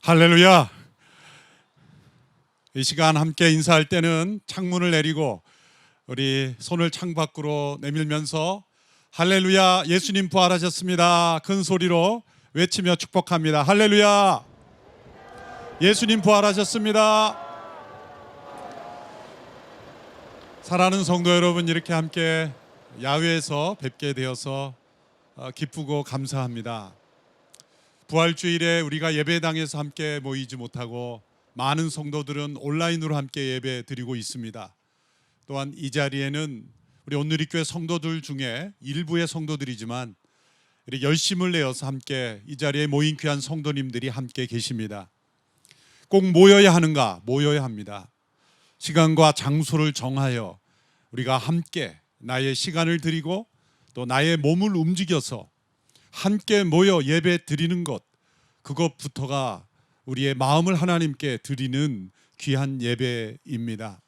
할렐루야. 이 시간 함께 인사할 때는 창문을 내리고 우리 손을 창 밖으로 내밀면서 할렐루야, 예수님 부활하셨습니다 큰 소리로 외치며 축복합니다. 할렐루야, 예수님 부활하셨습니다. 사랑하는 성도 여러분, 이렇게 함께 야외에서 뵙게 되어서 기쁘고 감사합니다. 부활주일에 우리가 예배당에서 함께 모이지 못하고 많은 성도들은 온라인으로 함께 예배 드리고 있습니다. 또한 이 자리에는 우리 온누리교회 성도들 중에 일부의 성도들이지만 이렇게 열심을 내어서 함께 이 자리에 모인 귀한 성도님들이 함께 계십니다. 꼭 모여야 하는가? 모여야 합니다. 시간과 장소를 정하여 우리가 함께 나의 시간을 드리고 또 나의 몸을 움직여서 함께 모여 예배 드리는 것, 그것부터가 우리의 마음을 하나님께 드리는 귀한 예배입니다.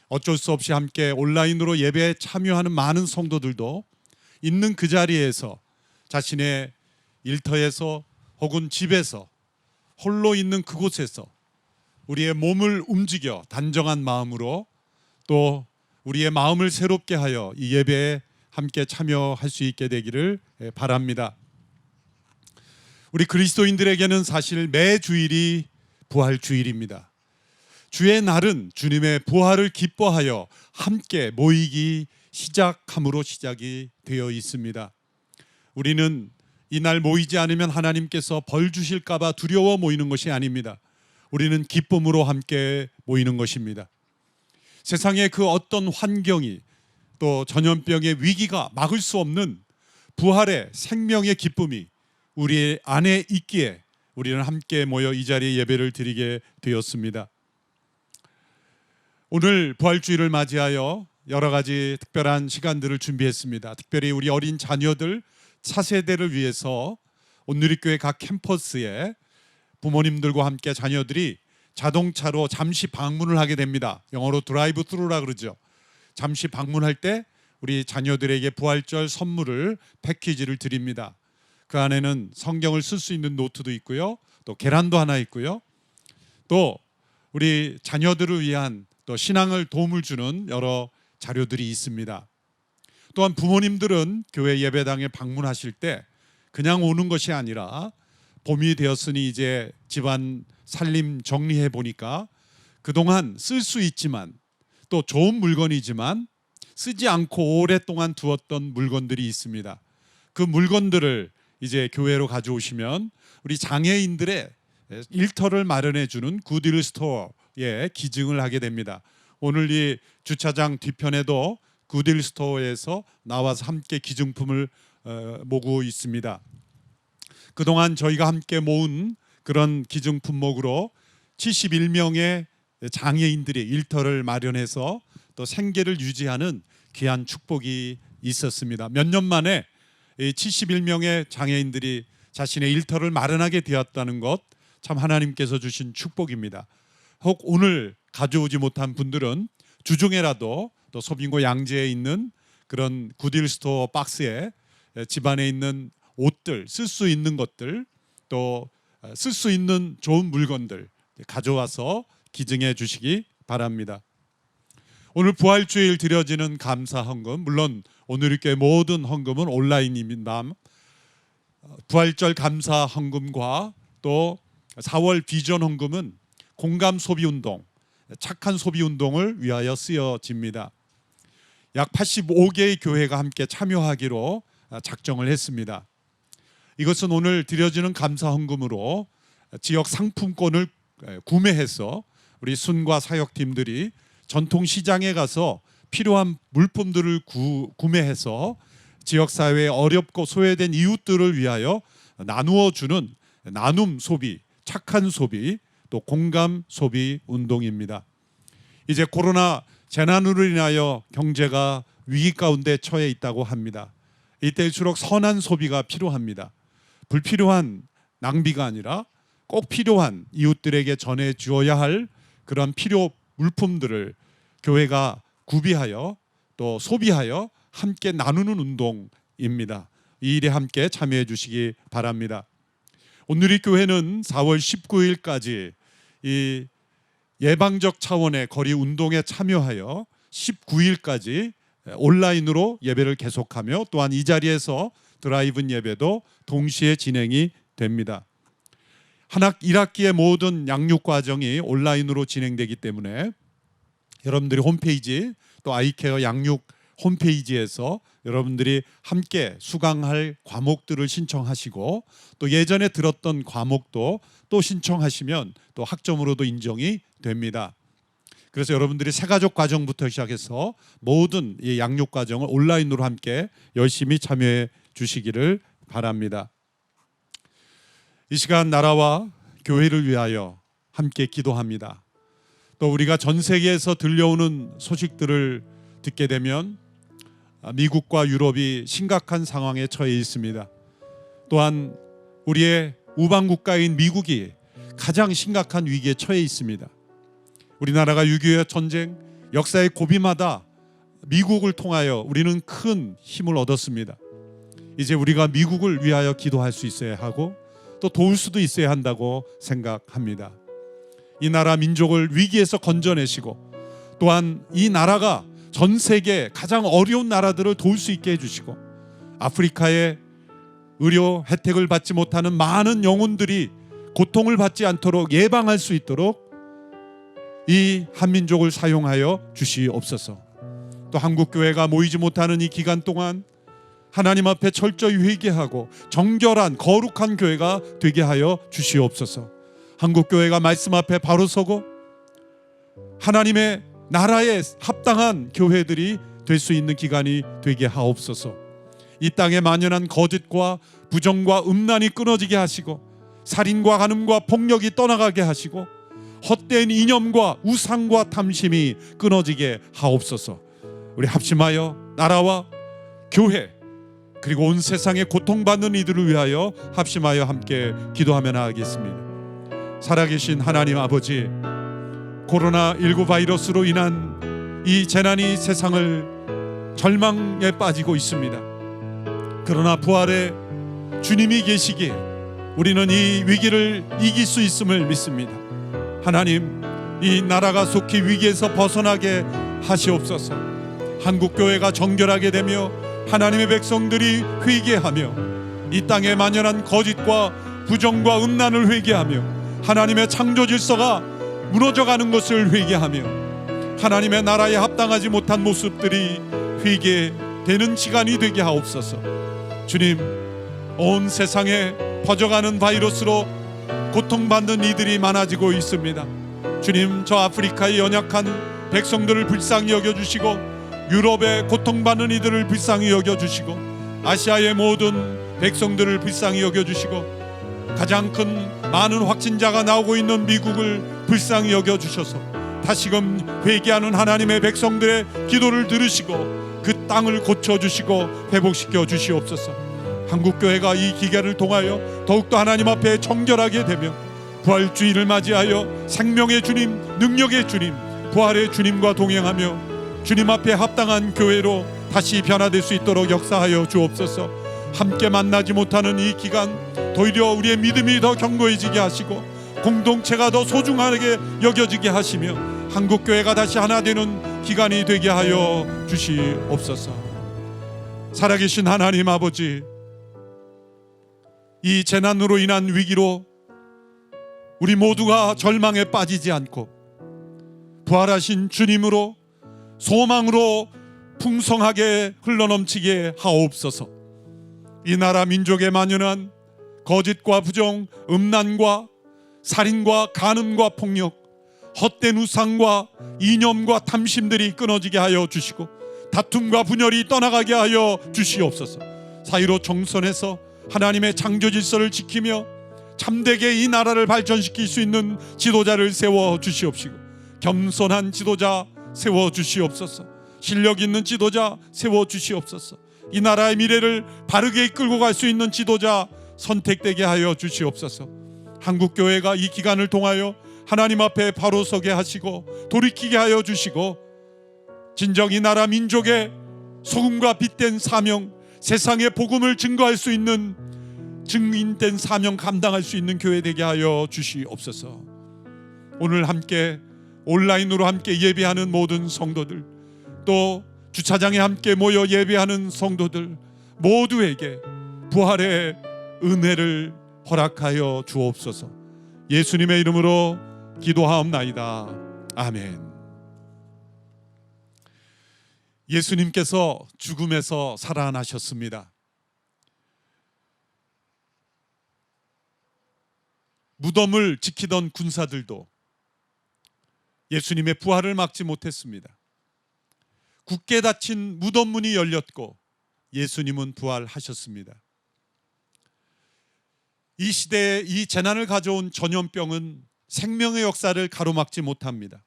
어쩔 수 없이 함께 온라인으로 예배에 참여하는 많은 성도들도 있는 그 자리에서 자신의 일터에서 혹은 집에서 홀로 있는 그곳에서 우리의 몸을 움직여 단정한 마음으로 또 우리의 마음을 새롭게 하여 이 예배에 함께 참여할 수 있게 되기를 바랍니다. 우리 그리스도인들에게는 사실 매 주일이 부활 주일입니다. 주의 날은 주님의 부활을 기뻐하여 함께 모이기 시작함으로 시작이 되어 있습니다. 우리는 이날 모이지 않으면 하나님께서 벌 주실까 봐 두려워 모이는 것이 아닙니다. 우리는 기쁨으로 함께 모이는 것입니다. 세상의 그 어떤 환경이 또 전염병의 위기가 막을 수 없는 부활의 생명의 기쁨이 우리 안에 있기에 우리는 함께 모여 이 자리에 예배를 드리게 되었습니다. 오늘 부활주일을 맞이하여 여러 가지 특별한 시간들을 준비했습니다. 특별히 우리 어린 자녀들 차세대를 위해서 온누리교회 각 캠퍼스에 부모님들과 함께 자녀들이 자동차로 잠시 방문을 하게 됩니다. 영어로 드라이브 스루라 그러죠. 잠시 방문할 때 우리 자녀들에게 부활절 선물을 패키지를 드립니다. 그 안에는 성경을 쓸 수 있는 노트도 있고요, 또 계란도 하나 있고요, 또 우리 자녀들을 위한 또 신앙을 도움을 주는 여러 자료들이 있습니다. 또한 부모님들은 교회 예배당에 방문하실 때 그냥 오는 것이 아니라 봄이 되었으니 이제 집안 살림 정리해 보니까 그동안 쓸 수 있지만 또 좋은 물건이지만 쓰지 않고 오랫동안 두었던 물건들이 있습니다. 그 물건들을 이제 교회로 가져오시면 우리 장애인들의 일터를 마련해 주는 굿윌 스토어에 기증을 하게 됩니다. 오늘 이 주차장 뒤편에도 굿윌 스토어에서 나와서 함께 기증품을 모으고 있습니다. 그동안 저희가 함께 모은 그런 기증 품목으로 71명의 장애인들이 일터를 마련해서 또 생계를 유지하는 귀한 축복이 있었습니다. 몇 년 만에 71명의 장애인들이 자신의 일터를 마련하게 되었다는 것, 참 하나님께서 주신 축복입니다. 혹 오늘 가져오지 못한 분들은 주중에라도 또 소빙고 양재에 있는 그런 굿윌 스토어 박스에 집안에 있는 옷들, 쓸 수 있는 것들, 또 쓸 수 있는 좋은 물건들 가져와서 기증해 주시기 바랍니다. 오늘 부활주일 드려지는 감사 헌금, 물론 온누리교회 모든 헌금은 온라인입니다. 부활절 감사 헌금과 또 4월 비전 헌금은 공감 소비 운동, 착한 소비 운동을 위하여 쓰여집니다. 약 85개의 교회가 함께 참여하기로 작정을 했습니다. 이것은 오늘 드려지는 감사 헌금으로 지역 상품권을 구매해서 우리 순과 사역팀들이 전통시장에 가서 필요한 물품들을 구매해서 지역사회에 어렵고 소외된 이웃들을 위하여 나누어 주는 나눔 소비, 착한 소비, 또 공감 소비 운동입니다. 이제 코로나 재난으로 인하여 경제가 위기 가운데 처해 있다고 합니다. 이때일수록 선한 소비가 필요합니다. 불필요한 낭비가 아니라 꼭 필요한 이웃들에게 전해 주어야 할 그런 필요 물품들을 교회가 구비하여 또 소비하여 함께 나누는 운동입니다. 이 일에 함께 참여해 주시기 바랍니다. 온누리교회는 4월 19일까지 이 예방적 차원의 거리 운동에 참여하여 19일까지 온라인으로 예배를 계속하며 또한 이 자리에서 드라이브인 예배도 동시에 진행이 됩니다. 한 1학기의 모든 양육 과정이 온라인으로 진행되기 때문에 여러분들이 홈페이지 또 아이케어 양육 홈페이지에서 여러분들이 함께 수강할 과목들을 신청하시고 또 예전에 들었던 과목도 또 신청하시면 또 학점으로도 인정이 됩니다. 그래서 여러분들이 새가족 과정부터 시작해서 모든 이 양육 과정을 온라인으로 함께 열심히 참여해 주시기를 바랍니다. 이 시간 나라와 교회를 위하여 함께 기도합니다. 또 우리가 전 세계에서 들려오는 소식들을 듣게 되면 미국과 유럽이 심각한 상황에 처해 있습니다. 또한 우리의 우방 국가인 미국이 가장 심각한 위기에 처해 있습니다. 우리나라가 6.25 전쟁 역사의 고비마다 미국을 통하여 우리는 큰 힘을 얻었습니다. 이제 우리가 미국을 위하여 기도할 수 있어야 하고 또 도울 수도 있어야 한다고 생각합니다. 이 나라 민족을 위기에서 건져내시고 또한 이 나라가 전 세계 가장 어려운 나라들을 도울 수 있게 해주시고 아프리카의 의료 혜택을 받지 못하는 많은 영혼들이 고통을 받지 않도록 예방할 수 있도록 이 한민족을 사용하여 주시옵소서. 또 한국교회가 모이지 못하는 이 기간 동안 하나님 앞에 철저히 회개하고 정결한 거룩한 교회가 되게 하여 주시옵소서. 한국교회가 말씀 앞에 바로 서고 하나님의 나라에 합당한 교회들이 될 수 있는 기간이 되게 하옵소서. 이 땅에 만연한 거짓과 부정과 음란이 끊어지게 하시고 살인과 간음과 폭력이 떠나가게 하시고 헛된 이념과 우상과 탐심이 끊어지게 하옵소서. 우리 합심하여 나라와 교회 그리고 온 세상에 고통받는 이들을 위하여 합심하여 함께 기도하며 나아가겠습니다. 살아계신 하나님 아버지, 코로나19 바이러스로 인한 이 재난이 세상을 절망에 빠지고 있습니다. 그러나 부활의 주님이 계시기에 우리는 이 위기를 이길 수 있음을 믿습니다. 하나님, 이 나라가 속히 위기에서 벗어나게 하시옵소서. 한국교회가 정결하게 되며 하나님의 백성들이 회개하며 이 땅에 만연한 거짓과 부정과 음란을 회개하며 하나님의 창조 질서가 무너져가는 것을 회개하며 하나님의 나라에 합당하지 못한 모습들이 회개되는 시간이 되게 하옵소서. 주님, 온 세상에 퍼져가는 바이러스로 고통받는 이들이 많아지고 있습니다. 주님, 저 아프리카의 연약한 백성들을 불쌍히 여겨주시고 유럽의 고통받는 이들을 불쌍히 여겨주시고 아시아의 모든 백성들을 불쌍히 여겨주시고 가장 큰 많은 확진자가 나오고 있는 미국을 불쌍히 여겨주셔서 다시금 회개하는 하나님의 백성들의 기도를 들으시고 그 땅을 고쳐주시고 회복시켜 주시옵소서. 한국교회가 이 기간을 통하여 더욱더 하나님 앞에 정결하게 되며 부활주의를 맞이하여 생명의 주님, 능력의 주님, 부활의 주님과 동행하며 주님 앞에 합당한 교회로 다시 변화될 수 있도록 역사하여 주옵소서. 함께 만나지 못하는 이 기간 오히려 우리의 믿음이 더 견고해지게 하시고 공동체가 더 소중하게 여겨지게 하시며 한국교회가 다시 하나 되는 기간이 되게 하여 주시옵소서. 살아계신 하나님 아버지, 이 재난으로 인한 위기로 우리 모두가 절망에 빠지지 않고 부활하신 주님으로 소망으로 풍성하게 흘러넘치게 하옵소서. 이 나라 민족에 만연한 거짓과 부정, 음란과 살인과 간음과 폭력, 헛된 우상과 이념과 탐심들이 끊어지게 하여 주시고 다툼과 분열이 떠나가게 하여 주시옵소서. 사이로 정선해서 하나님의 창조 질서를 지키며 참되게 이 나라를 발전시킬 수 있는 지도자를 세워 주시옵시고 겸손한 지도자 세워 주시옵소서. 실력 있는 지도자 세워 주시옵소서. 이 나라의 미래를 바르게 이끌고 갈 수 있는 지도자 선택되게 하여 주시옵소서. 한국교회가 이 기간을 통하여 하나님 앞에 바로 서게 하시고 돌이키게 하여 주시고 진정 이 나라 민족의 소금과 빛된 사명, 세상의 복음을 증거할 수 있는 증인된 사명 감당할 수 있는 교회 되게 하여 주시옵소서. 오늘 함께 온라인으로 함께 예배하는 모든 성도들, 또 주차장에 함께 모여 예배하는 성도들 모두에게 부활의 은혜를 허락하여 주옵소서. 예수님의 이름으로 기도하옵나이다. 아멘. 예수님께서 죽음에서 살아나셨습니다. 무덤을 지키던 군사들도 예수님의 부활을 막지 못했습니다. 굳게 닫힌 무덤 문이 열렸고 예수님은 부활하셨습니다. 이 시대에 이 재난을 가져온 전염병은 생명의 역사를 가로막지 못합니다.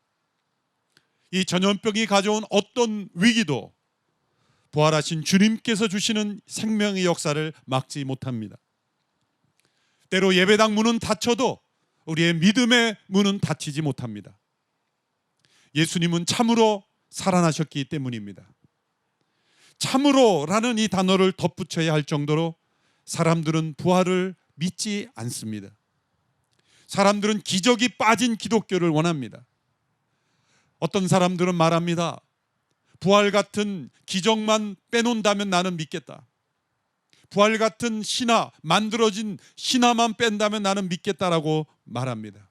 이 전염병이 가져온 어떤 위기도 부활하신 주님께서 주시는 생명의 역사를 막지 못합니다. 때로 예배당 문은 닫혀도 우리의 믿음의 문은 닫히지 못합니다. 예수님은 참으로 살아나셨기 때문입니다. 참으로라는 이 단어를 덧붙여야 할 정도로 사람들은 부활을 믿지 않습니다. 사람들은 기적이 빠진 기독교를 원합니다. 어떤 사람들은 말합니다. 부활 같은 기적만 빼놓는다면 나는 믿겠다. 부활 같은 신화, 만들어진 신화만 뺀다면 나는 믿겠다라고 말합니다.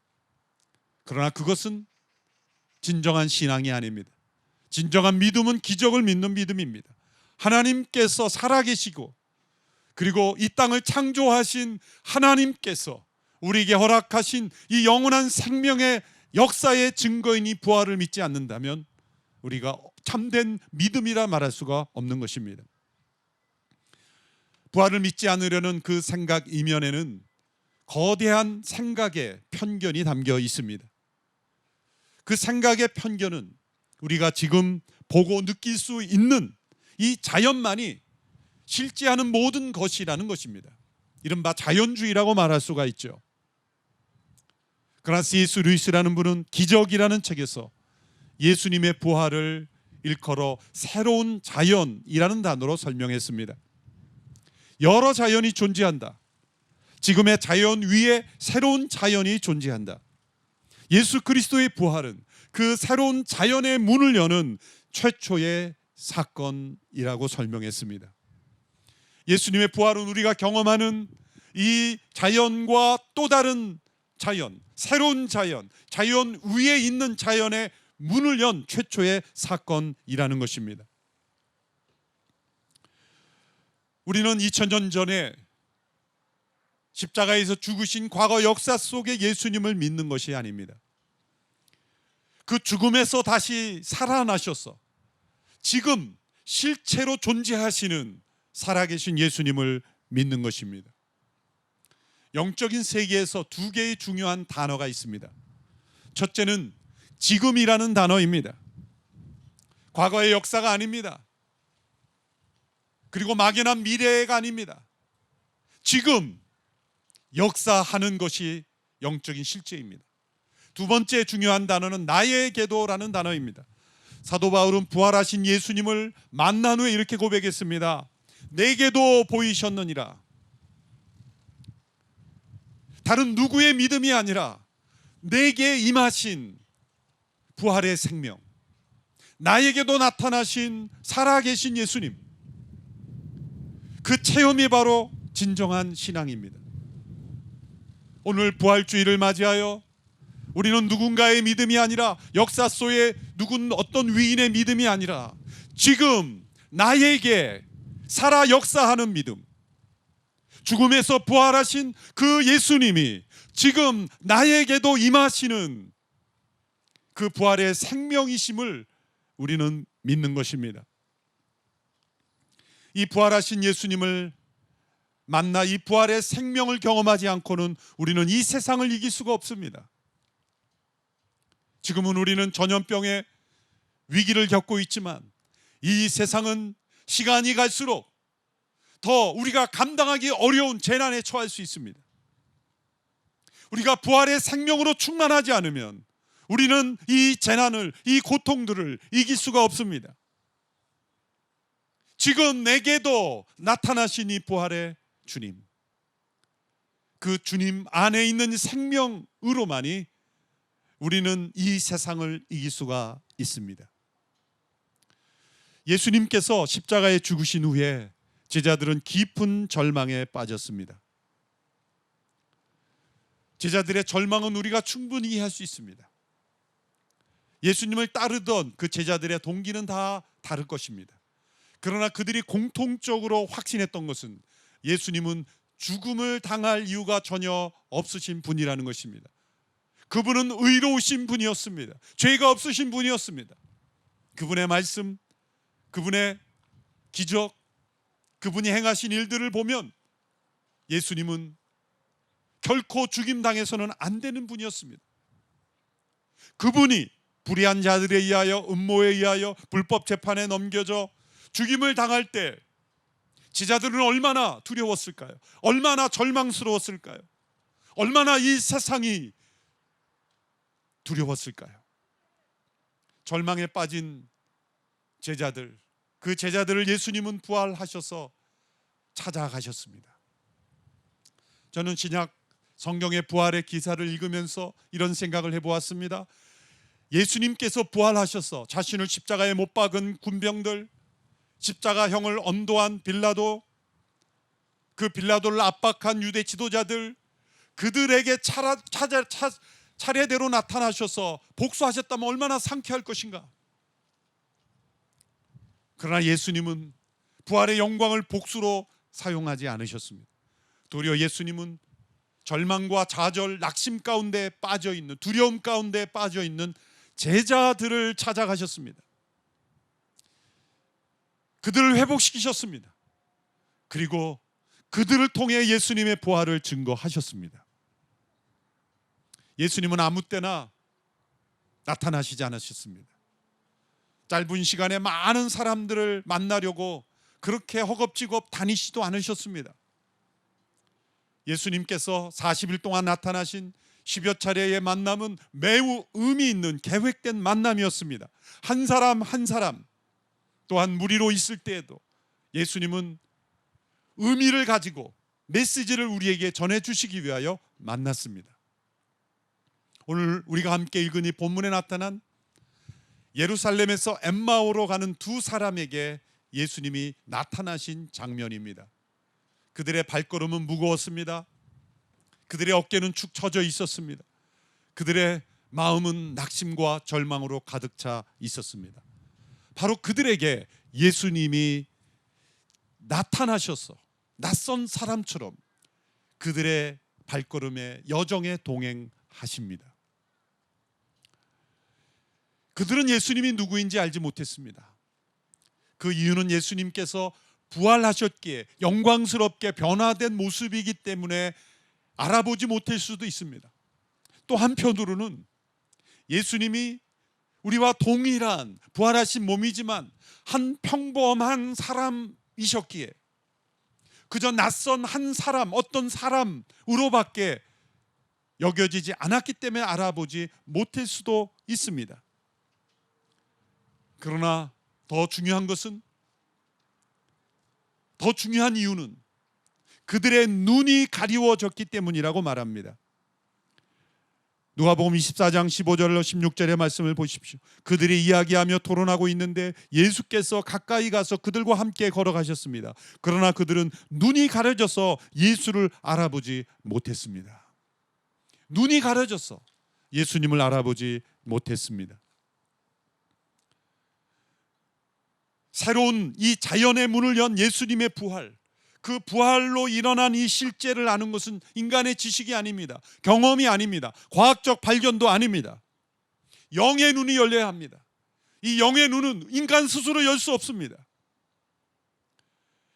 그러나 그것은 진정한 신앙이 아닙니다. 진정한 믿음은 기적을 믿는 믿음입니다. 하나님께서 살아계시고 그리고 이 땅을 창조하신 하나님께서 우리에게 허락하신 이 영원한 생명의 역사의 증거인 이 부활을 믿지 않는다면 우리가 참된 믿음이라 말할 수가 없는 것입니다. 부활을 믿지 않으려는 그 생각 이면에는 거대한 생각의 편견이 담겨 있습니다. 그 생각의 편견은 우리가 지금 보고 느낄 수 있는 이 자연만이 실제하는 모든 것이라는 것입니다. 이른바 자연주의라고 말할 수가 있죠. 그러나 C.S. 루이스라는 분은 기적이라는 책에서 예수님의 부활을 일컬어 새로운 자연이라는 단어로 설명했습니다. 여러 자연이 존재한다. 지금의 자연 위에 새로운 자연이 존재한다. 예수 그리스도의 부활은 그 새로운 자연의 문을 여는 최초의 사건이라고 설명했습니다. 예수님의 부활은 우리가 경험하는 이 자연과 또 다른 자연, 새로운 자연, 자연 위에 있는 자연의 문을 연 최초의 사건이라는 것입니다. 우리는 2000년 전에 십자가에서 죽으신 과거 역사 속의 예수님을 믿는 것이 아닙니다. 그 죽음에서 다시 살아나셔서 지금 실체로 존재하시는 살아계신 예수님을 믿는 것입니다. 영적인 세계에서 두 개의 중요한 단어가 있습니다. 첫째는 지금이라는 단어입니다. 과거의 역사가 아닙니다. 그리고 막연한 미래가 아닙니다. 지금 역사하는 것이 영적인 실제입니다. 두 번째 중요한 단어는 나에게도라는 단어입니다. 사도 바울은 부활하신 예수님을 만난 후에 이렇게 고백했습니다. 내게도 보이셨느니라. 다른 누구의 믿음이 아니라 내게 임하신 부활의 생명, 나에게도 나타나신 살아계신 예수님, 그 체험이 바로 진정한 신앙입니다. 오늘 부활주의를 맞이하여 우리는 누군가의 믿음이 아니라 역사 속의 어떤 위인의 믿음이 아니라 지금 나에게 살아 역사하는 믿음, 죽음에서 부활하신 그 예수님이 지금 나에게도 임하시는 그 부활의 생명이심을 우리는 믿는 것입니다. 이 부활하신 예수님을 만나 이 부활의 생명을 경험하지 않고는 우리는 이 세상을 이길 수가 없습니다. 지금은 우리는 전염병의 위기를 겪고 있지만 이 세상은 시간이 갈수록 더 우리가 감당하기 어려운 재난에 처할 수 있습니다. 우리가 부활의 생명으로 충만하지 않으면 우리는 이 재난을, 이 고통들을 이길 수가 없습니다. 지금 내게도 나타나신 이 부활의 주님, 그 주님 안에 있는 생명으로만이 우리는 이 세상을 이길 수가 있습니다. 예수님께서 십자가에 죽으신 후에 제자들은 깊은 절망에 빠졌습니다. 제자들의 절망은 우리가 충분히 이해할 수 있습니다. 예수님을 따르던 그 제자들의 동기는 다 다를 것입니다. 그러나 그들이 공통적으로 확신했던 것은 예수님은 죽음을 당할 이유가 전혀 없으신 분이라는 것입니다. 그분은 의로우신 분이었습니다. 죄가 없으신 분이었습니다. 그분의 말씀, 그분의 기적, 그분이 행하신 일들을 보면 예수님은 결코 죽임당해서는 안 되는 분이었습니다. 그분이 불의한 자들에 의하여, 음모에 의하여 불법 재판에 넘겨져 죽임을 당할 때 제자들은 얼마나 두려웠을까요? 얼마나 절망스러웠을까요? 얼마나 이 세상이 두려웠을까요? 절망에 빠진 제자들, 그 제자들을 예수님은 부활하셔서 찾아가셨습니다. 저는 신약 성경의 부활의 기사를 읽으면서 이런 생각을 해보았습니다. 예수님께서 부활하셔서 자신을 십자가에 못 박은 군병들, 십자가형을 언도한 빌라도, 그 빌라도를 압박한 유대 지도자들, 그들에게 차례대로 나타나셔서 복수하셨다면 얼마나 상쾌할 것인가. 그러나 예수님은 부활의 영광을 복수로 사용하지 않으셨습니다. 도리어 예수님은 절망과 좌절, 낙심 가운데 빠져있는, 두려움 가운데 빠져있는 제자들을 찾아가셨습니다. 그들을 회복시키셨습니다. 그리고 그들을 통해 예수님의 부활을 증거하셨습니다. 예수님은 아무 때나 나타나시지 않으셨습니다. 짧은 시간에 많은 사람들을 만나려고 그렇게 허겁지겁 다니시도 않으셨습니다. 예수님께서 40일 동안 나타나신 10여 차례의 만남은 매우 의미 있는 계획된 만남이었습니다. 한 사람 한 사람, 또한 무리로 있을 때에도 예수님은 의미를 가지고 메시지를 우리에게 전해주시기 위하여 만났습니다. 오늘 우리가 함께 읽은 이 본문에 나타난 예루살렘에서 엠마오로 가는 두 사람에게 예수님이 나타나신 장면입니다. 그들의 발걸음은 무거웠습니다. 그들의 어깨는 축 처져 있었습니다. 그들의 마음은 낙심과 절망으로 가득 차 있었습니다. 바로 그들에게 예수님이 나타나셔서 낯선 사람처럼 그들의 발걸음에 여정에 동행하십니다. 그들은 예수님이 누구인지 알지 못했습니다. 그 이유는 예수님께서 부활하셨기에 영광스럽게 변화된 모습이기 때문에 알아보지 못할 수도 있습니다. 또 한편으로는 예수님이 우리와 동일한 부활하신 몸이지만 한 평범한 사람이셨기에 그저 낯선 한 사람, 어떤 사람으로밖에 여겨지지 않았기 때문에 알아보지 못할 수도 있습니다. 그러나 더 중요한 이유는 그들의 눈이 가리워졌기 때문이라고 말합니다. 누가복음 24장 15절로 16절의 말씀을 보십시오. 그들이 이야기하며 토론하고 있는데 예수께서 가까이 가서 그들과 함께 걸어가셨습니다. 그러나 그들은 눈이 가려져서 예수를 알아보지 못했습니다. 눈이 가려져서 예수님을 알아보지 못했습니다. 새로운 이 자연의 문을 연 예수님의 부활, 그 부활로 일어난 이 실제를 아는 것은 인간의 지식이 아닙니다. 경험이 아닙니다. 과학적 발견도 아닙니다. 영의 눈이 열려야 합니다. 이 영의 눈은 인간 스스로 열 수 없습니다.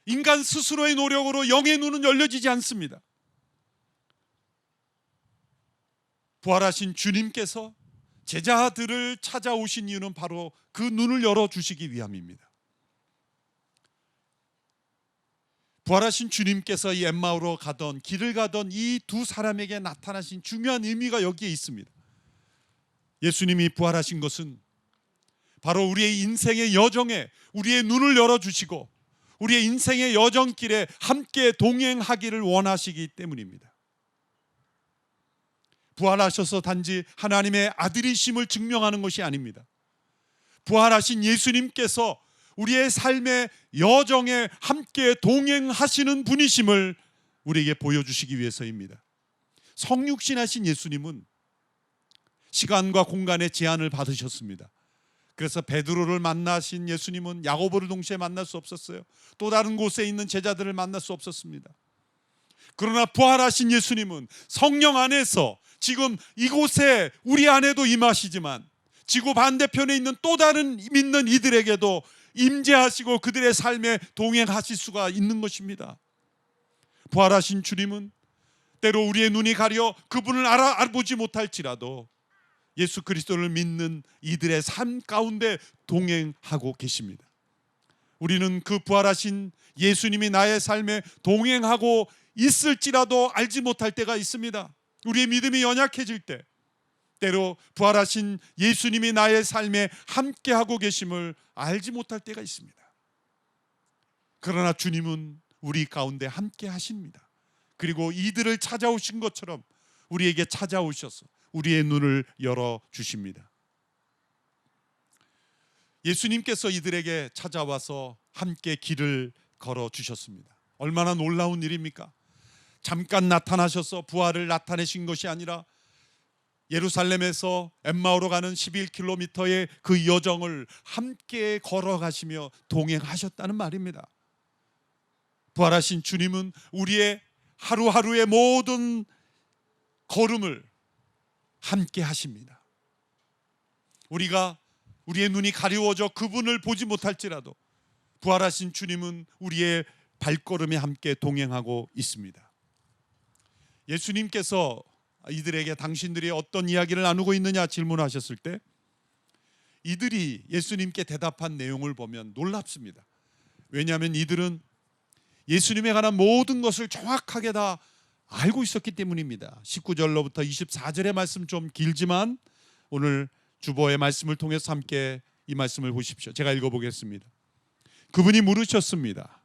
인간 스스로의 노력으로 영의 눈은 열려지지 않습니다. 부활하신 주님께서 제자들을 찾아오신 이유는 바로 그 눈을 열어주시기 위함입니다. 부활하신 주님께서 이 엠마오로 가던 길을 가던 이 두 사람에게 나타나신 중요한 의미가 여기에 있습니다. 예수님이 부활하신 것은 바로 우리의 인생의 여정에 우리의 눈을 열어주시고 우리의 인생의 여정길에 함께 동행하기를 원하시기 때문입니다. 부활하셔서 단지 하나님의 아들이심을 증명하는 것이 아닙니다. 부활하신 예수님께서 우리의 삶의 여정에 함께 동행하시는 분이심을 우리에게 보여주시기 위해서입니다. 성육신하신 예수님은 시간과 공간의 제한을 받으셨습니다. 그래서 베드로를 만나신 예수님은 야고보를 동시에 만날 수 없었어요. 또 다른 곳에 있는 제자들을 만날 수 없었습니다. 그러나 부활하신 예수님은 성령 안에서 지금 이곳에 우리 안에도 임하시지만 지구 반대편에 있는 또 다른 믿는 이들에게도 임재하시고 그들의 삶에 동행하실 수가 있는 것입니다. 부활하신 주님은 때로 우리의 눈이 가려 그분을 알아보지 못할지라도 예수 그리스도를 믿는 이들의 삶 가운데 동행하고 계십니다. 우리는 그 부활하신 예수님이 나의 삶에 동행하고 있을지라도 알지 못할 때가 있습니다. 우리의 믿음이 연약해질 때 때로 부활하신 예수님이 나의 삶에 함께하고 계심을 알지 못할 때가 있습니다. 그러나 주님은 우리 가운데 함께 하십니다. 그리고 이들을 찾아오신 것처럼 우리에게 찾아오셔서 우리의 눈을 열어주십니다. 예수님께서 이들에게 찾아와서 함께 길을 걸어주셨습니다. 얼마나 놀라운 일입니까? 잠깐 나타나셔서 부활을 나타내신 것이 아니라 예루살렘에서 엠마오로 가는 11km의 그 여정을 함께 걸어가시며 동행하셨다는 말입니다. 부활하신 주님은 우리의 하루하루의 모든 걸음을 함께 하십니다. 우리의 눈이 가리워져 그분을 보지 못할지라도 부활하신 주님은 우리의 발걸음에 함께 동행하고 있습니다. 예수님께서 이들에게 당신들이 어떤 이야기를 나누고 있느냐 질문하셨을 때 이들이 예수님께 대답한 내용을 보면 놀랍습니다. 왜냐하면 이들은 예수님에 관한 모든 것을 정확하게 다 알고 있었기 때문입니다. 19절로부터 24절의 말씀 좀 길지만 오늘 주보의 말씀을 통해서 함께 이 말씀을 보십시오. 제가 읽어보겠습니다. 그분이 물으셨습니다.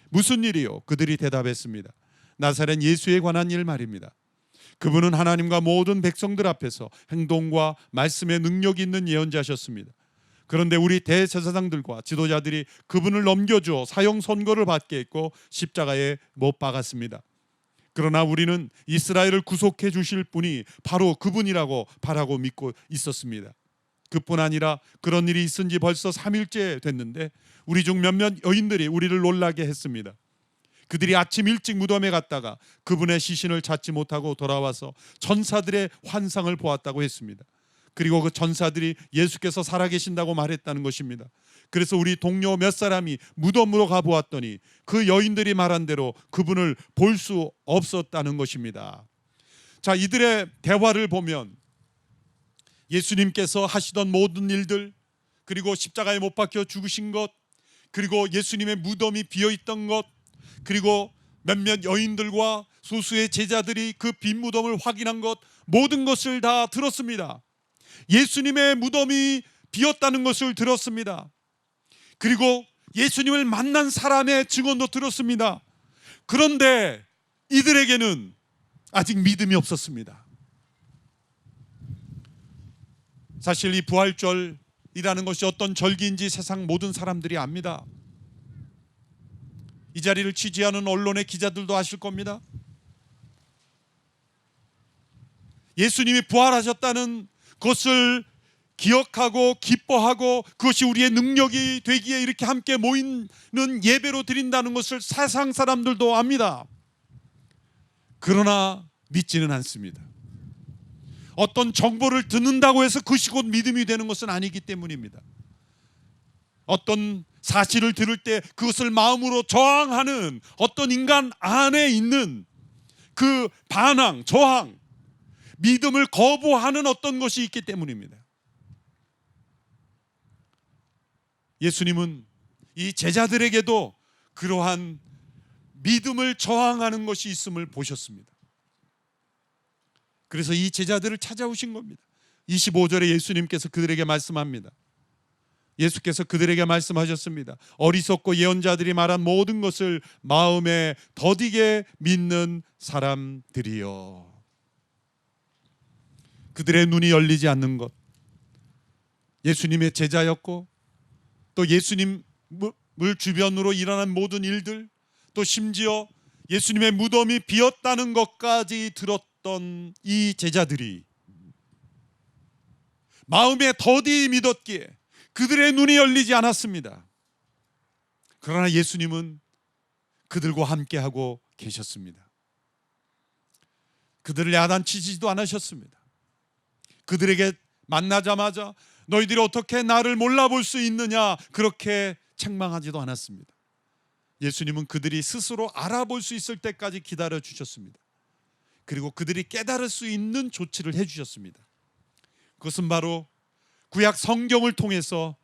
무슨 일이요? 그들이 대답했습니다. 나사렛 예수에 관한 일 말입니다. 그분은 하나님과 모든 백성들 앞에서 행동과 말씀의 능력이 있는 예언자셨습니다. 그런데 우리 대제사장들과 지도자들이 그분을 넘겨주어 사형 선고를 받게 했고 십자가에 못 박았습니다. 그러나 우리는 이스라엘을 구속해 주실 분이 바로 그분이라고 바라고 믿고 있었습니다. 그뿐 아니라 그런 일이 있은 지 벌써 3일째 됐는데 우리 중 몇몇 여인들이 우리를 놀라게 했습니다. 그들이 아침 일찍 무덤에 갔다가 그분의 시신을 찾지 못하고 돌아와서 천사들의 환상을 보았다고 했습니다. 그리고 그 천사들이 예수께서 살아계신다고 말했다는 것입니다. 그래서 우리 동료 몇 사람이 무덤으로 가보았더니 그 여인들이 말한 대로 그분을 볼 수 없었다는 것입니다. 자, 이들의 대화를 보면 예수님께서 하시던 모든 일들, 그리고 십자가에 못 박혀 죽으신 것, 그리고 예수님의 무덤이 비어있던 것, 그리고 몇몇 여인들과 소수의 제자들이 그 빈 무덤을 확인한 것, 모든 것을 다 들었습니다. 예수님의 무덤이 비었다는 것을 들었습니다. 그리고 예수님을 만난 사람의 증언도 들었습니다. 그런데 이들에게는 아직 믿음이 없었습니다. 사실 이 부활절이라는 것이 어떤 절기인지 세상 모든 사람들이 압니다. 이 자리를 취재하는 언론의 기자들도 아실 겁니다. 예수님이 부활하셨다는 것을 기억하고 기뻐하고 그것이 우리의 능력이 되기에 이렇게 함께 모이는 예배로 드린다는 것을 세상 사람들도 압니다. 그러나 믿지는 않습니다. 어떤 정보를 듣는다고 해서 그것이 곧 믿음이 되는 것은 아니기 때문입니다. 어떤 사실을 들을 때 그것을 마음으로 저항하는 어떤 인간 안에 있는 그 반항, 저항, 믿음을 거부하는 어떤 것이 있기 때문입니다. 예수님은 이 제자들에게도 그러한 믿음을 저항하는 것이 있음을 보셨습니다. 그래서 이 제자들을 찾아오신 겁니다. 25절에 예수님께서 그들에게 말씀합니다. 예수께서 그들에게 말씀하셨습니다. 어리석고 예언자들이 말한 모든 것을 마음에 더디게 믿는 사람들이여. 그들의 눈이 열리지 않는 것, 예수님의 제자였고 또 예수님을 주변으로 일어난 모든 일들, 또 심지어 예수님의 무덤이 비었다는 것까지 들었던 이 제자들이 마음에 더디 믿었기에 그들의 눈이 열리지 않았습니다. 그러나 예수님은 그들과 함께하고 계셨습니다. 그들을 야단치지도 않으셨습니다. 그들에게 만나자마자 너희들이 어떻게 나를 몰라볼 수 있느냐 그렇게 책망하지도 않았습니다. 예수님은 그들이 스스로 알아볼 수 있을 때까지 기다려 주셨습니다. 그리고 그들이 깨달을 수 있는 조치를 해주셨습니다. 그것은 바로 구약 성경을 통해서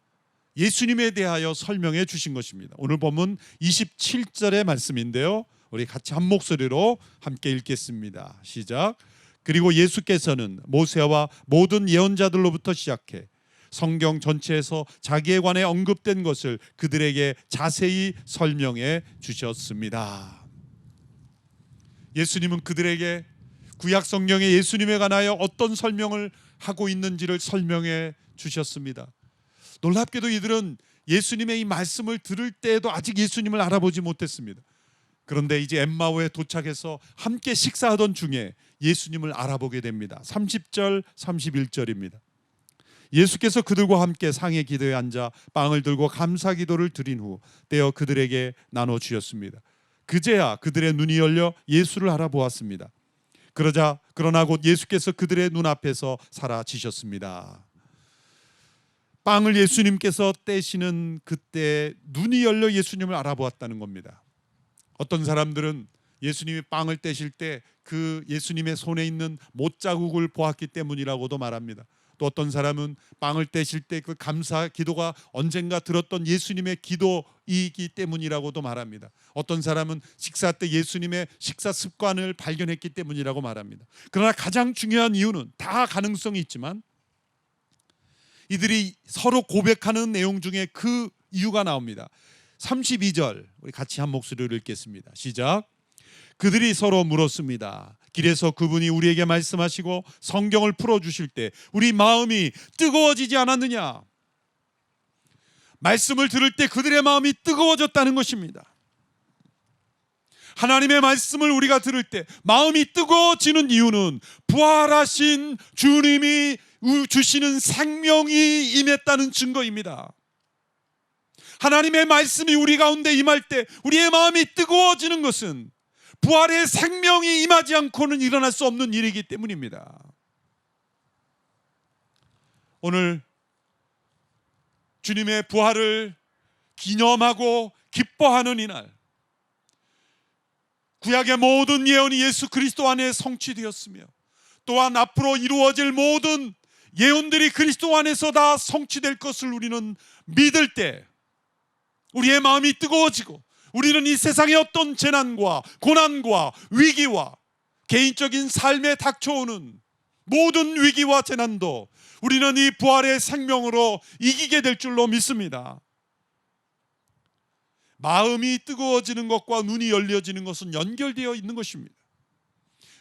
예수님에 대하여 설명해 주신 것입니다. 오늘 본문 27절의 말씀인데요, 우리 같이 한 목소리로 함께 읽겠습니다. 시작. 그리고 예수께서는 모세와 모든 예언자들로부터 시작해 성경 전체에서 자기에 관해 언급된 것을 그들에게 자세히 설명해 주셨습니다. 예수님은 그들에게 구약 성경에 예수님에 관하여 어떤 설명을 하고 있는지를 설명해 주셨습니다. 놀랍게도 이들은 예수님의 이 말씀을 들을 때에도 아직 예수님을 알아보지 못했습니다. 그런데 이제 엠마오에 도착해서 함께 식사하던 중에 예수님을 알아보게 됩니다. 30절 31절입니다. 예수께서 그들과 함께 상의 기도에 앉아 빵을 들고 감사 기도를 드린 후 떼어 그들에게 나눠 주셨습니다. 그제야 그들의 눈이 열려 예수를 알아보았습니다. 그러나 곧 예수께서 그들의 눈앞에서 사라지셨습니다. 빵을 예수님께서 떼시는 그때 눈이 열려 예수님을 알아보았다는 겁니다. 어떤 사람들은 예수님이 빵을 떼실 때 그 예수님의 손에 있는 못자국을 보았기 때문이라고도 말합니다. 또 어떤 사람은 빵을 떼실 때 그 감사 기도가 언젠가 들었던 예수님의 기도이기 때문이라고도 말합니다. 어떤 사람은 식사 때 예수님의 식사 습관을 발견했기 때문이라고 말합니다. 그러나 가장 중요한 이유는 다 가능성이 있지만 이들이 서로 고백하는 내용 중에 그 이유가 나옵니다. 32절 우리 같이 한 목소리로 읽겠습니다. 시작. 그들이 서로 물었습니다. 길에서 그분이 우리에게 말씀하시고 성경을 풀어주실 때 우리 마음이 뜨거워지지 않았느냐? 말씀을 들을 때 그들의 마음이 뜨거워졌다는 것입니다. 하나님의 말씀을 우리가 들을 때 마음이 뜨거워지는 이유는 부활하신 주님이 주시는 생명이 임했다는 증거입니다. 하나님의 말씀이 우리 가운데 임할 때 우리의 마음이 뜨거워지는 것은 부활의 생명이 임하지 않고는 일어날 수 없는 일이기 때문입니다. 오늘 주님의 부활을 기념하고 기뻐하는 이날, 구약의 모든 예언이 예수 그리스도 안에 성취되었으며 또한 앞으로 이루어질 모든 예언들이 그리스도 안에서 다 성취될 것을 우리는 믿을 때 우리의 마음이 뜨거워지고 우리는 이 세상의 어떤 재난과 고난과 위기와 개인적인 삶에 닥쳐오는 모든 위기와 재난도 우리는 이 부활의 생명으로 이기게 될 줄로 믿습니다. 마음이 뜨거워지는 것과 눈이 열려지는 것은 연결되어 있는 것입니다.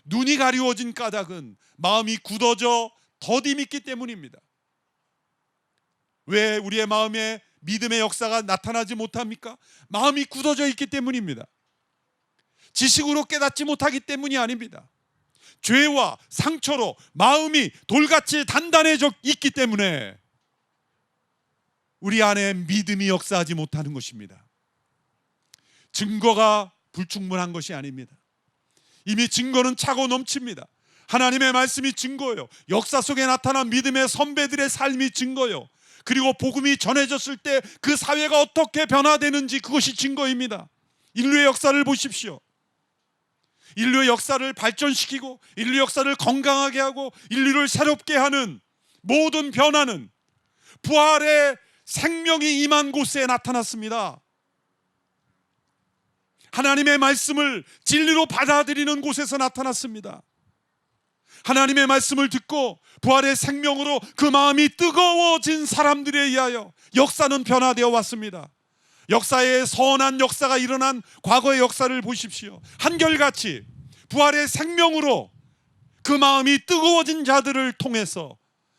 눈이 가리워진 까닭은 마음이 굳어져 더디 믿기 때문입니다. 왜 우리의 마음에 믿음의 역사가 나타나지 못합니까? 마음이 굳어져 있기 때문입니다. 지식으로 깨닫지 못하기 때문이 아닙니다. 죄와 상처로 마음이 돌같이 단단해져 있기 때문에 우리 안에 믿음이 역사하지 못하는 것입니다. 증거가 불충분한 것이 아닙니다. 이미 증거는 차고 넘칩니다. 하나님의 말씀이 증거예요. 역사 속에 나타난 믿음의 선배들의 삶이 증거예요. 그리고 복음이 전해졌을 때 그 사회가 어떻게 변화되는지 그것이 증거입니다. 인류의 역사를 보십시오. 인류의 역사를 발전시키고 인류 역사를 건강하게 하고 인류를 새롭게 하는 모든 변화는 부활의 생명이 임한 곳에 나타났습니다. 하나님의 말씀을 진리로 받아들이는 곳에서 나타났습니다. 하나님의 말씀을 듣고 부활의 생명으로 그 마음이 뜨거워진 사람들에 의하여 역사는 변화되어 왔습니다. 역사에 선한 역사가 일어난 과거의 역사를 보십시오. 한결같이 부활의 생명으로 그 마음이 뜨거워진 자들을 통해서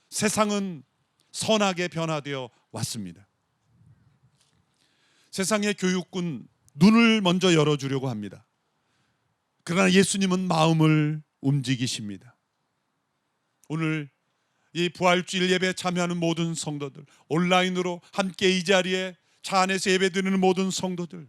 세상은 선하게 변화되어 왔습니다. 세상의 교육군 눈을 먼저 열어주려고 합니다. 그러나 예수님은 마음을 움직이십니다. 오늘 이 부활주일 예배에 참여하는 모든 성도들, 온라인으로 함께 이 자리에 차 안에서 예배드리는 모든 성도들,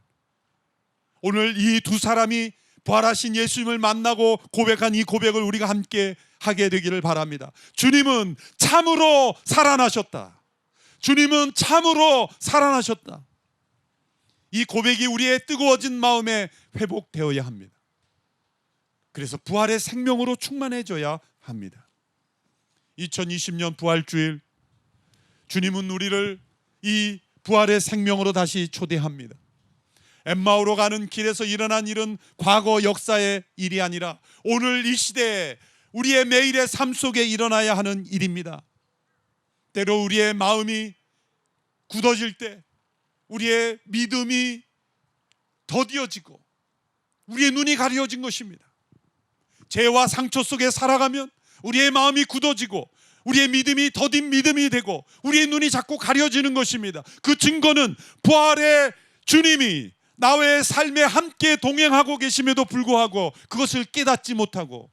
오늘 이 두 사람이 부활하신 예수님을 만나고 고백한 이 고백을 우리가 함께 하게 되기를 바랍니다. 주님은 참으로 살아나셨다. 주님은 참으로 살아나셨다. 이 고백이 우리의 뜨거워진 마음에 회복되어야 합니다. 그래서 부활의 생명으로 충만해져야 합니다. 2020년 부활주일, 주님은 우리를 이 부활의 생명으로 다시 초대합니다. 엠마오로 가는 길에서 일어난 일은 과거 역사의 일이 아니라 오늘 이 시대에 우리의 매일의 삶 속에 일어나야 하는 일입니다. 때로 우리의 마음이 굳어질 때, 우리의 믿음이 더디어지고 우리의 눈이 가려진 것입니다. 죄와 상처 속에 살아가면 우리의 마음이 굳어지고 우리의 믿음이 더딘 믿음이 되고 우리의 눈이 자꾸 가려지는 것입니다. 그 증거는 부활의 주님이 나의 삶에 함께 동행하고 계심에도 불구하고 그것을 깨닫지 못하고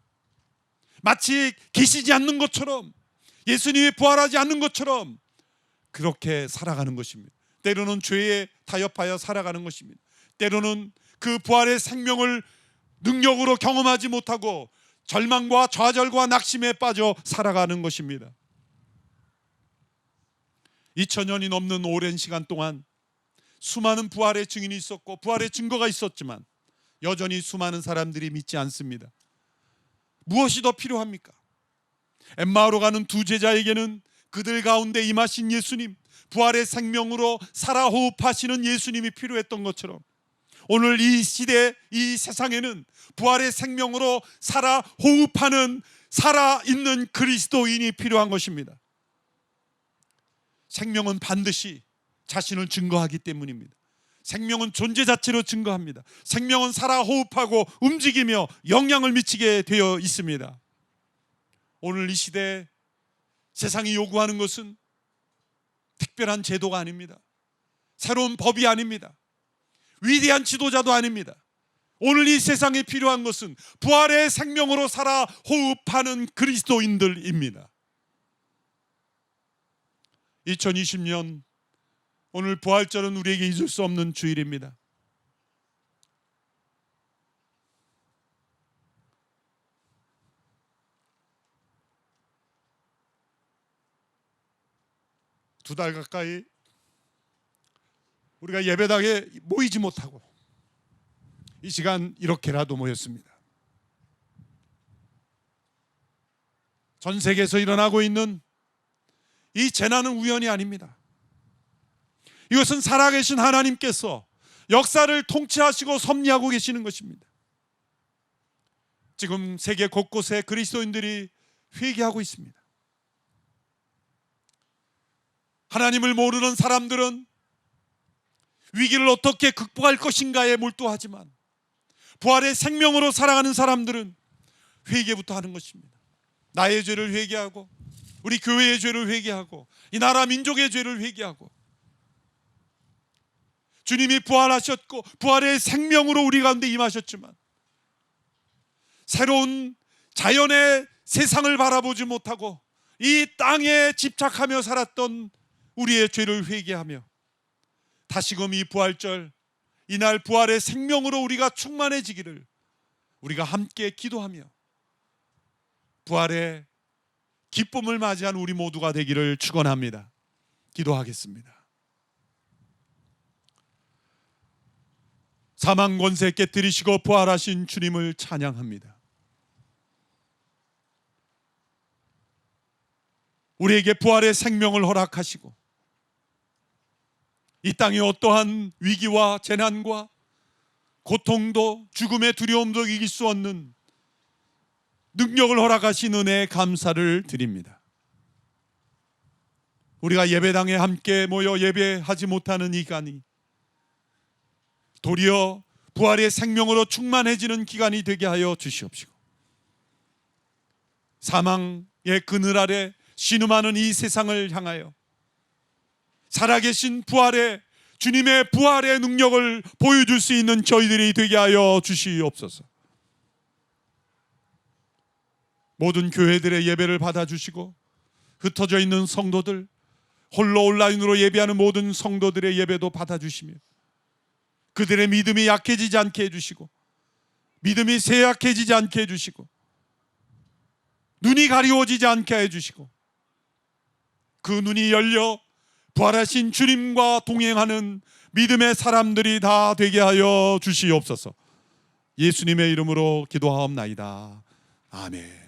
마치 계시지 않는 것처럼, 예수님이 부활하지 않는 것처럼 그렇게 살아가는 것입니다. 때로는 죄에 타협하여 살아가는 것입니다. 때로는 그 부활의 생명을 능력으로 경험하지 못하고 절망과 좌절과 낙심에 빠져 살아가는 것입니다. 2000년이 넘는 오랜 시간 동안 수많은 부활의 증인이 있었고 부활의 증거가 있었지만 여전히 수많은 사람들이 믿지 않습니다. 무엇이 더 필요합니까? 엠마오로 가는 두 제자에게는 그들 가운데 임하신 예수님, 부활의 생명으로 살아 호흡하시는 예수님이 필요했던 것처럼 오늘 이 시대, 이 세상에는 부활의 생명으로 살아 호흡하는 살아있는 그리스도인이 필요한 것입니다. 생명은 반드시 자신을 증거하기 때문입니다. 생명은 존재 자체로 증거합니다. 생명은 살아 호흡하고 움직이며 영향을 미치게 되어 있습니다. 오늘 이 시대에 세상이 요구하는 것은 특별한 제도가 아닙니다. 새로운 법이 아닙니다. 위대한 지도자도 아닙니다. 오늘 이 세상에 필요한 것은 부활의 생명으로 살아 호흡하는 그리스도인들입니다. 2020년 오늘 부활절은 우리에게 잊을 수 없는 주일입니다. 두 달 가까이 우리가 예배당에 모이지 못하고 이 시간 이렇게라도 모였습니다. 전 세계에서 일어나고 있는 이 재난은 우연이 아닙니다. 이것은 살아계신 하나님께서 역사를 통치하시고 섭리하고 계시는 것입니다. 지금 세계 곳곳에 그리스도인들이 회개하고 있습니다. 하나님을 모르는 사람들은 위기를 어떻게 극복할 것인가에 몰두하지만 부활의 생명으로 살아가는 사람들은 회개부터 하는 것입니다. 나의 죄를 회개하고 우리 교회의 죄를 회개하고 이 나라 민족의 죄를 회개하고 주님이 부활하셨고 부활의 생명으로 우리 가운데 임하셨지만 새로운 자연의 세상을 바라보지 못하고 이 땅에 집착하며 살았던 우리의 죄를 회개하며 다시금 이 부활절, 이날 부활의 생명으로 우리가 충만해지기를 우리가 함께 기도하며 부활의 기쁨을 맞이한 우리 모두가 되기를 축원합니다. 기도하겠습니다. 사망 권세 깨뜨리시고 부활하신 주님을 찬양합니다. 우리에게 부활의 생명을 허락하시고 이 땅의 어떠한 위기와 재난과 고통도 죽음의 두려움도 이길 수 없는 능력을 허락하신 은혜에 감사를 드립니다. 우리가 예배당에 함께 모여 예배하지 못하는 이 기간이 도리어 부활의 생명으로 충만해지는 기간이 되게 하여 주시옵시고 사망의 그늘 아래 신음하는 이 세상을 향하여 살아계신 부활의 주님의 부활의 능력을 보여줄 수 있는 저희들이 되게 하여 주시옵소서. 모든 교회들의 예배를 받아주시고 흩어져 있는 성도들, 홀로 온라인으로 예배하는 모든 성도들의 예배도 받아주시며 그들의 믿음이 약해지지 않게 해주시고 믿음이 쇠약해지지 않게 해주시고 눈이 가리워지지 않게 해주시고 그 눈이 열려 부활하신 주님과 동행하는 믿음의 사람들이 다 되게 하여 주시옵소서. 예수님의 이름으로 기도하옵나이다. 아멘.